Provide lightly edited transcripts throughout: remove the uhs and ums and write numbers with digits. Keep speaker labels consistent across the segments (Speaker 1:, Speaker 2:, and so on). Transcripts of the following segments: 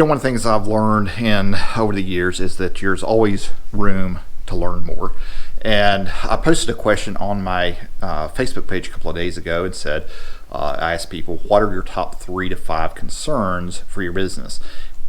Speaker 1: One of the things I've learned over the years is that there's always room to learn more. And I posted a question on my Facebook page a couple of days ago and said, I asked people, what are your top 3 to 5 concerns for your business?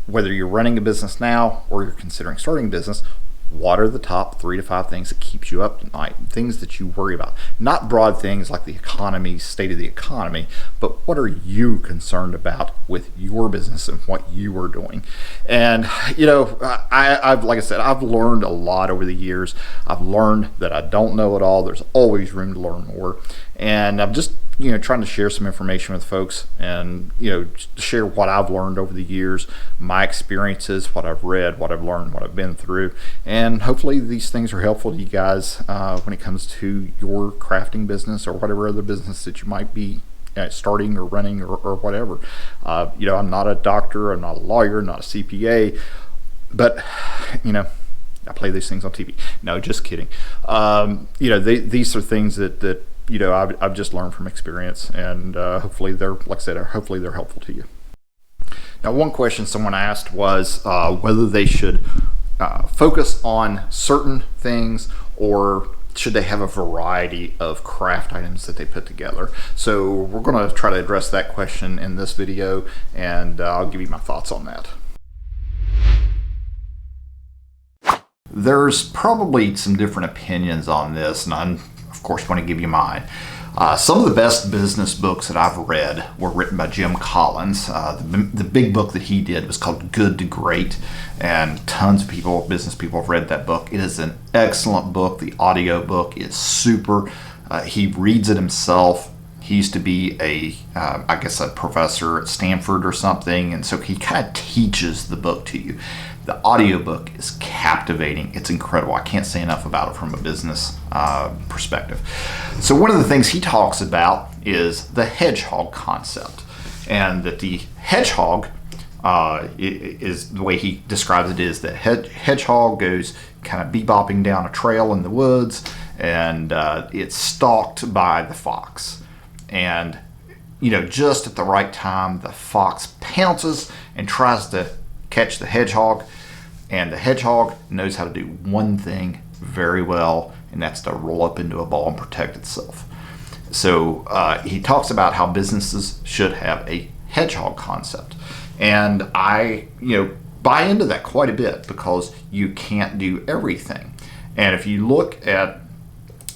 Speaker 1: Whether you're running a business now or you're considering starting a business, what are the top 3 to 5 things that keeps you up at night? Things that you worry about. Not broad things like the economy, state of the economy, but what are you concerned about with your business and what you are doing? And I've like I said, I've learned a lot over the years. I've learned that I don't know it all. There's always room to learn more. And I'm just trying to share some information with folks and, share what I've learned over the years, my experiences, what I've read, what I've learned, what I've been through. And hopefully these things are helpful to you guys when it comes to your crafting business or whatever other business that you might be starting or running or whatever. I'm not a doctor, I'm not a lawyer, not a CPA, but, I play these things on TV. No, just kidding. These are things that I've just learned from experience, and hopefully they're helpful to you. Now, one question someone asked was whether they should focus on certain things or should they have a variety of craft items that they put together. So we're going to try to address that question in this video, and I'll give you my thoughts on that. There's probably some different opinions on this, and I'm of course going to give you mine. Some of the best business books that I've read were written by Jim Collins. The big book that he did was called Good to Great, and tons of business people have read that book. It is an excellent book. The audio book is super. He reads it himself. He used to be a professor at Stanford or something, and so he kind of teaches the book to you. The audiobook is captivating. It's incredible. I can't say enough about it from a business perspective. So one of the things he talks about is the hedgehog concept, and that the hedgehog is the way he describes it is that hedgehog goes kind of bebopping down a trail in the woods, and it's stalked by the fox. And just at the right time, the fox pounces and tries to catch the hedgehog, and the hedgehog knows how to do one thing very well, and that's to roll up into a ball and protect itself. So he talks about how businesses should have a hedgehog concept, and I buy into that quite a bit, because you can't do everything. And if you look at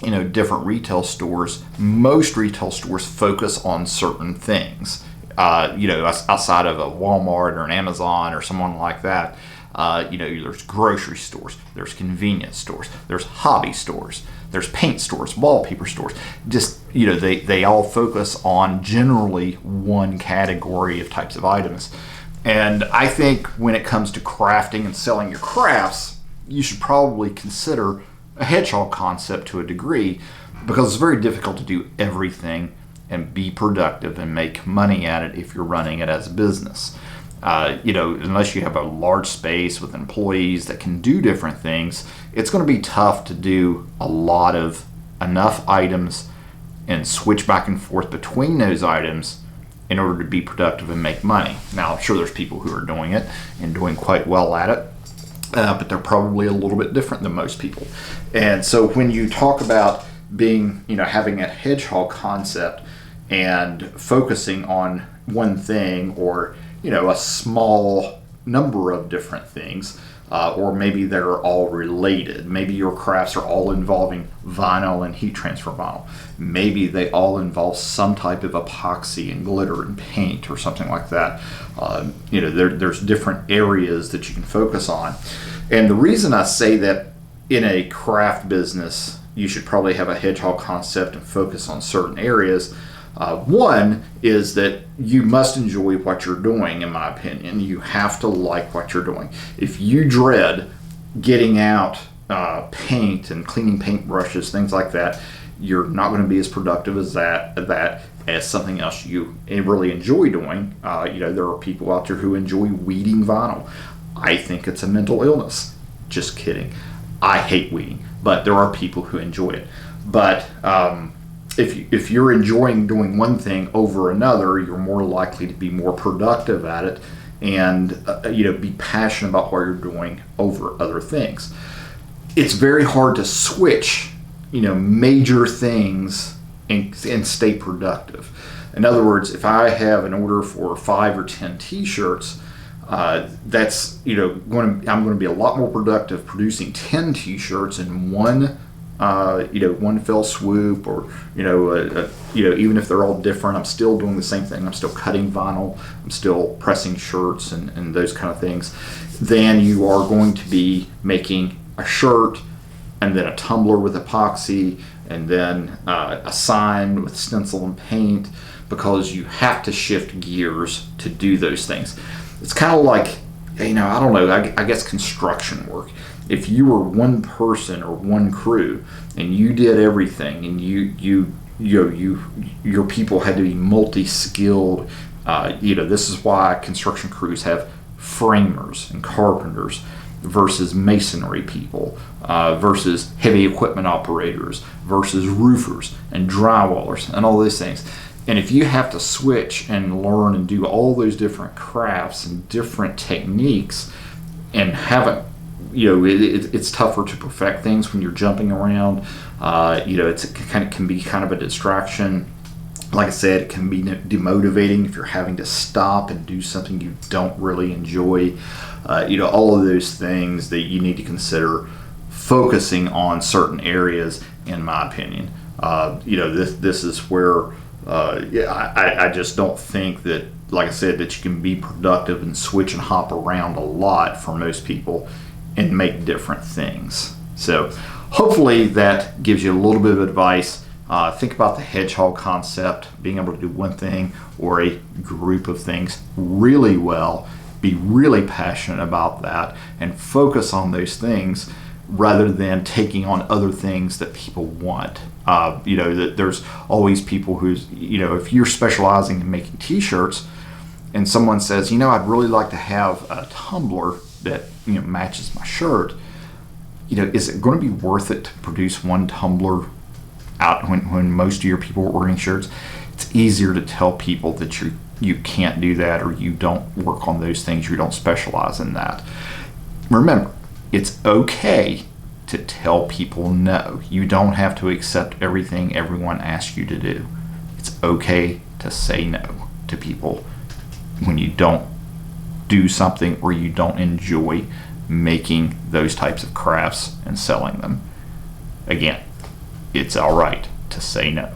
Speaker 1: different retail stores, most retail stores focus on certain things. Outside of a Walmart or an Amazon or someone like that, there's grocery stores, there's convenience stores, there's hobby stores, there's paint stores, wallpaper stores. Just, they all focus on generally one category of types of items. And I think when it comes to crafting and selling your crafts, you should probably consider a hedgehog concept to a degree, because it's very difficult to do everything and be productive and make money at it if you're running it as a business. Unless you have a large space with employees that can do different things, it's going to be tough to do enough items and switch back and forth between those items in order to be productive and make money. Now, I'm sure there's people who are doing it and doing quite well at it, but they're probably a little bit different than most people. And so when you talk about having a hedgehog concept and focusing on one thing, or a small number of different things, or maybe they're all related. Maybe your crafts are all involving vinyl and heat transfer vinyl. Maybe they all involve some type of epoxy and glitter and paint or something like that. There's different areas that you can focus on. And the reason I say that in a craft business, you should probably have a hedgehog concept and focus on certain areas. One is that you must enjoy what you're doing, in my opinion. You have to like what you're doing. If you dread getting out paint and cleaning paintbrushes, things like that, you're not going to be as productive as as something else you really enjoy doing. There are people out there who enjoy weeding vinyl. I think it's a mental illness. Just kidding. I hate weeding, but there are people who enjoy it. But if you're enjoying doing one thing over another, you're more likely to be more productive at it and be passionate about what you're doing over other things. It's very hard to switch major things and stay productive. In other words, if I have an order for 5 or 10 t-shirts, that's I'm going to be a lot more productive producing 10 t-shirts in one fell swoop, or even if they're all different, I'm still doing the same thing. I'm still cutting vinyl, I'm still pressing shirts and those kind of things, than you are going to be making a shirt and then a tumbler with epoxy and then a sign with stencil and paint, because you have to shift gears to do those things. It's kind of like, I don't know, I guess construction work. If you were one person or one crew and you did everything, and your people had to be multi-skilled, this is why construction crews have framers and carpenters versus masonry people, versus heavy equipment operators versus roofers and drywallers and all those things. And if you have to switch and learn and do all those different crafts and different techniques, and haven't, it's tougher to perfect things when you're jumping around. It can be kind of a distraction. Like I said, it can be demotivating if you're having to stop and do something you don't really enjoy. All of those things that you need to consider focusing on certain areas, in my opinion. This is where I just don't think that, like I said, that you can be productive and switch and hop around a lot for most people and make different things. So hopefully that gives you a little bit of advice. Think about the Hedgehog Concept, being able to do one thing or a group of things really well, be really passionate about that, and focus on those things rather than taking on other things that people want. That there's always people who's, if you're specializing in making t-shirts and someone says, I'd really like to have a tumbler that matches my shirt, is it going to be worth it to produce one tumbler out when most of your people are ordering shirts? It's easier to tell people that you can't do that, or you don't work on those things, you don't specialize in that. Remember, it's okay to tell people no. You don't have to accept everything everyone asks you to do. It's okay to say no to people when you don't do something or you don't enjoy making those types of crafts and selling them. Again, it's all right to say no.